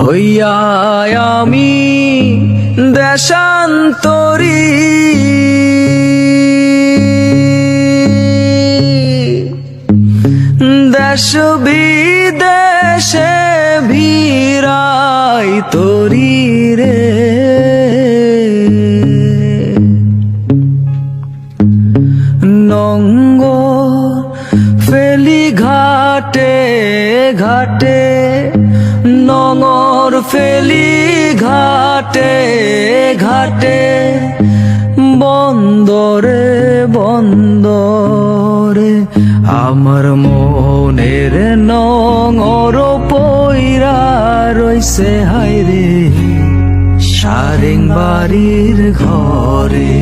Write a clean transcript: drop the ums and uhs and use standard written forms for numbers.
হইয়া আমি দেশান্তরী, দেশ বিদেশে ভিড়াই তরি রে। নঙ্গর ফেলি ঘাটে ঘাটে, নঙর ফেলি ঘাটে ঘাটে, বন্দরে বন্দরে আমার মনের নঙর পইরা রইছে হায়রে সারেং বাড়ির ঘরে।